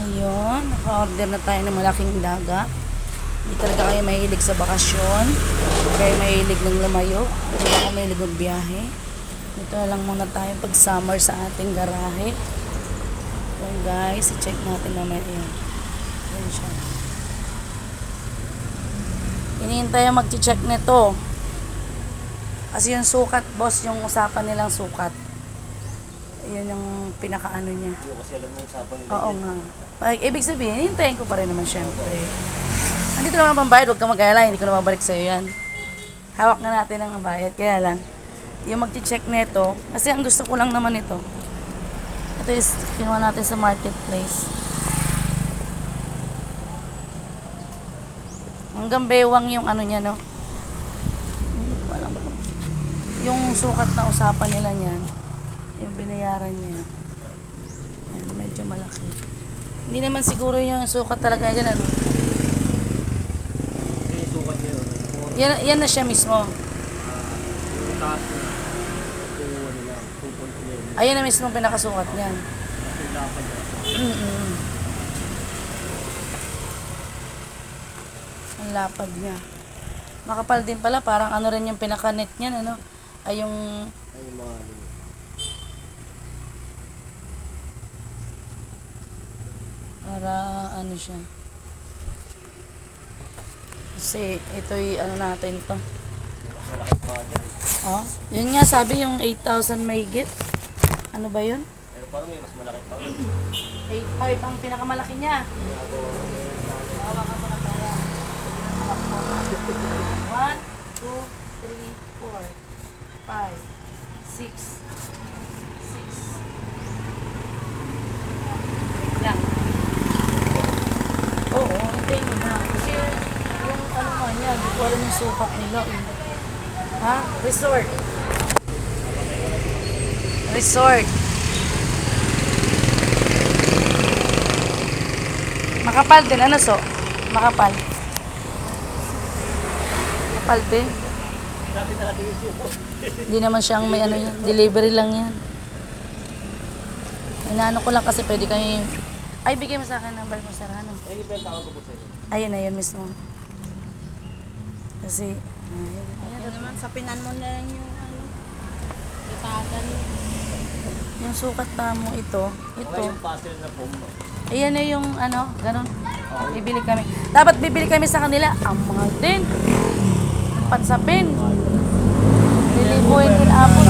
Ayun, naka-order na tayo ng malaking daga. Hindi talaga kayo mahilig sa bakasyon. Kayo mahilig ng lumayo. Hindi ako mahilig magbiyahe. Dito na lang muna tayo pag summer sa ating garahe. So guys, i-check natin naman yan. Ayan siya. Hinihintay ang mag-check nito. Kasi yung sukat, boss, yung usapan nilang sukat. Yun yung pinakaano niya. Kasi alam mo usapan nila. Oo nga. Ibig sabihin, hintayin ko pa rin naman syempre. Andito naman ang bayad, huwag ka mag-alala, hindi ko na mabalik sa'yo yan. Hawak na natin ang bayad, kaya lang. Yung mag-check nito, kasi ang gusto ko lang naman ito. Ito is, kinuha natin sa marketplace. Hanggang bewang yung ano niya, no? Yung sukat na usapan nila niyan, yung binayaran niya. Ayan, medyo malaki. Hindi naman siguro yung sukat talaga dyan, ano? Yung sukat niya, Yan na siya mismo. yung taas niya, yung ano lang, 2.9. Ayan na mismo pinakasukat niyan. Yung lapad niya. Ang lapad niya. Makapal din pala, parang ano rin yung pinaka-net niyan, ano? Ay yung... Ay, yung mga ano. Para ano siya. Kasi ito'y ano natin to. Malaki pa dyan. Oh, yun nga sabi yung 8,000 mahigit. Ano ba yun? Pero parang may mas malaki pa. 8,500 ang pinakamalaki niya. Hawakan mo na para. 1, 2, 3, 4, 5, 6, 6. Yan. Oo, hintayin mo na. Kasi yung ano nga niya, di ko alam yung sukat nila. Ha? Resort. Resort. Makapal din. Ano so? Makapal. Makapal din. Hindi naman siyang may ano yan. Delivery lang yan. Inaano ko lang kasi pwede kayo. Ay, bigay mo sa akin number mo, sir. Ano? Ay, yung tawag ko po sa'yo. Ayun na, yun mismo. Kasi, ayun. Ito naman, sapinan mo na lang yung ano, itagan mo. Yung sukat na mo ito. Ito. Okay, yung puzzle na po. Ayan na yung ano, ganun. Bibili kami. Dapat bibili kami sa kanila. Ang mahal din. Pansapin. Lilibuin din ako.